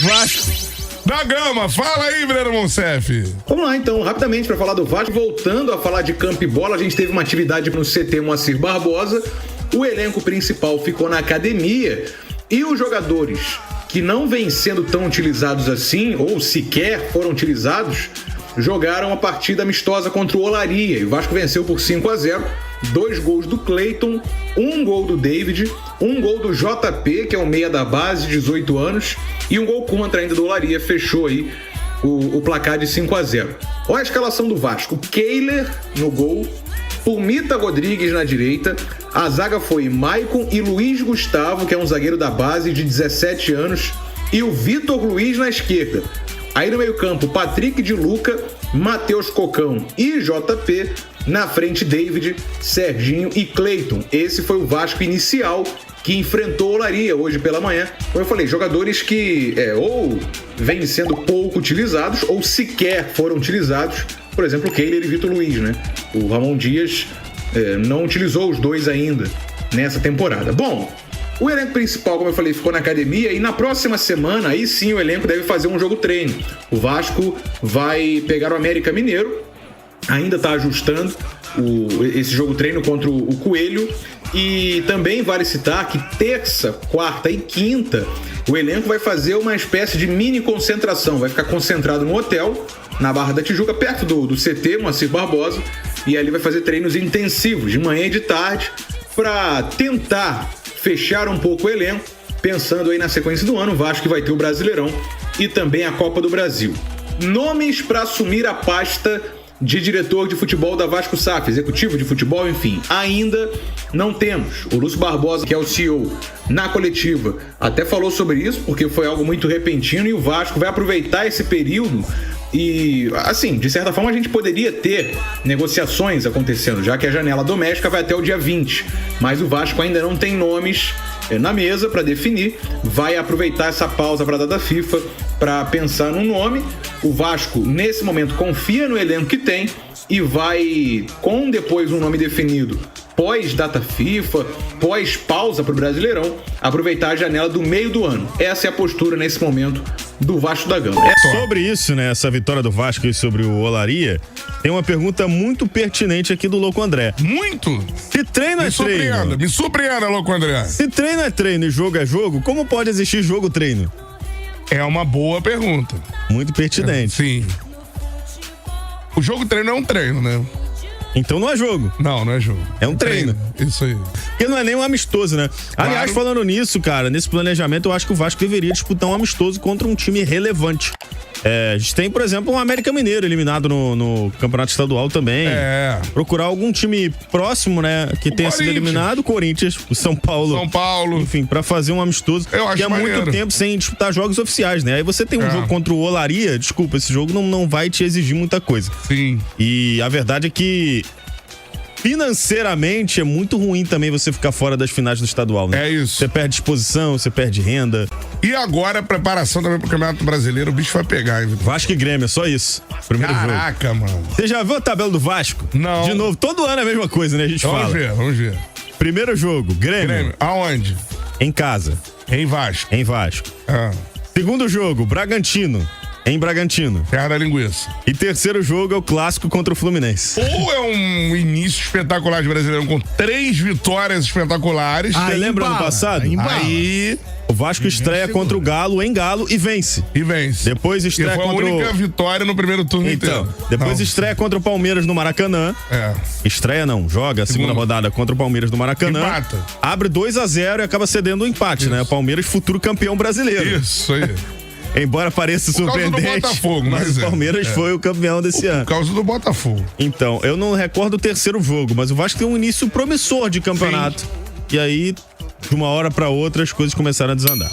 Vasco da Gama. Fala aí, Breno Monsef. Vamos lá, então, rapidamente, para falar do Vasco. Voltando a falar de campo e bola, a gente teve uma atividade no CT Moacir Barbosa. O elenco principal ficou na academia e os jogadores que não vêm sendo tão utilizados assim, ou sequer foram utilizados, jogaram a partida amistosa contra o Olaria. E o Vasco venceu por 5-0. 2 gols do Cleiton, 1 gol do David, 1 gol do JP, que é o meia da base, 18 anos, e 1 gol contra ainda do Olaria. Fechou aí o placar de 5-0. Olha a escalação do Vasco. Keiler no gol, Pumita Rodrigues na direita, a zaga foi Maicon e Luiz Gustavo, que é um zagueiro da base de 17 anos, e o Vitor Luiz na esquerda. Aí no meio-campo, Patrick de Luca, Matheus Cocão e JP. Na frente, David, Serginho e Cleiton. Esse foi o Vasco inicial que enfrentou o Olaria hoje pela manhã. Como eu falei, jogadores que ou vêm sendo pouco utilizados ou sequer foram utilizados. Por exemplo, Keiler e Vitor Luiz, né? O Ramon Dias não utilizou os dois ainda nessa temporada. Bom, o elenco principal, como eu falei, ficou na academia e na próxima semana, aí sim, o elenco deve fazer um jogo treino. O Vasco vai pegar o América Mineiro, ainda está ajustando esse jogo treino contra o Coelho, e também vale citar que terça, quarta e quinta o elenco vai fazer uma espécie de mini concentração, vai ficar concentrado no hotel, na Barra da Tijuca, perto do CT Moacir Barbosa, e ali vai fazer treinos intensivos de manhã e de tarde para tentar fechar um pouco o elenco, pensando aí na sequência do ano. O Vasco que vai ter o Brasileirão e também a Copa do Brasil. Nomes para assumir a pasta de diretor de futebol da Vasco SAF, executivo de futebol, enfim, ainda não temos. O Lúcio Barbosa, que é o CEO, na coletiva, até falou sobre isso, porque foi algo muito repentino e o Vasco vai aproveitar esse período e, assim, de certa forma a gente poderia ter negociações acontecendo, já que a janela doméstica vai até o dia 20, mas o Vasco ainda não tem nomes na mesa para definir, vai aproveitar essa pausa para a data FIFA para pensar no nome. O Vasco, nesse momento, confia no elenco que tem e vai, com depois um nome definido, pós-data FIFA, pós-pausa para o Brasileirão, aproveitar a janela do meio do ano. Essa é a postura, nesse momento, do Vasco da Gama. Sobre isso, né, essa vitória do Vasco e sobre o Olaria, tem uma pergunta muito pertinente aqui do Louco André. Muito? Se treino é treino... Me surpreenda, Louco André. Se treino é treino e jogo é jogo, como pode existir jogo-treino? É uma boa pergunta. Muito pertinente. Sim. O jogo-treino é um treino, né? Então não é jogo. Não é jogo. É um treino. Isso aí. Porque não é nem um amistoso, né? Claro. Aliás, falando nisso, cara, nesse planejamento, eu acho que o Vasco deveria disputar um amistoso contra um time relevante. A gente tem, por exemplo, um América Mineiro eliminado no Campeonato Estadual também. Procurar algum time próximo, né, que tenha sido eliminado, o Corinthians, o São Paulo. Enfim, pra fazer um amistoso. Eu acho que é muito tempo sem disputar jogos oficiais, né? Aí você tem um jogo contra o Olaria, desculpa, esse jogo não vai te exigir muita coisa. Sim. E a verdade é que financeiramente é muito ruim também você ficar fora das finais do estadual, né? É isso. Você perde disposição, você perde renda. E agora a preparação também pro Campeonato Brasileiro, o bicho vai pegar, hein, Vitor? Vasco e Grêmio, é só isso. Primeiro jogo. Caraca, mano. Você já viu a tabela do Vasco? Não. De novo, todo ano é a mesma coisa, né? A gente fala. Vamos ver. Primeiro jogo, Grêmio. Aonde? Em casa. Em Vasco. Em Vasco. Segundo jogo, Bragantino. Em Bragantino. Terra da linguiça. E terceiro jogo é o clássico contra o Fluminense. Ou é um início espetacular de Brasileirão com 3 vitórias espetaculares. Você lembra ano passado? Aí o Vasco estreia contra o Galo em Galo e vence. Depois estreia contra a única vitória no primeiro turno inteiro. Depois estreia contra o Palmeiras no Maracanã. Estreia não, joga a segunda rodada contra o Palmeiras no Maracanã. Empata. Abre 2-0 e acaba cedendo o empate, né? O Palmeiras, futuro campeão brasileiro. Isso aí. Embora pareça surpreendente, do Botafogo, mas o Palmeiras foi o campeão desse ano. Por causa do Botafogo. Então, eu não recordo o terceiro jogo, mas o Vasco tem um início promissor de campeonato. Sim. E aí, de uma hora pra outra, as coisas começaram a desandar.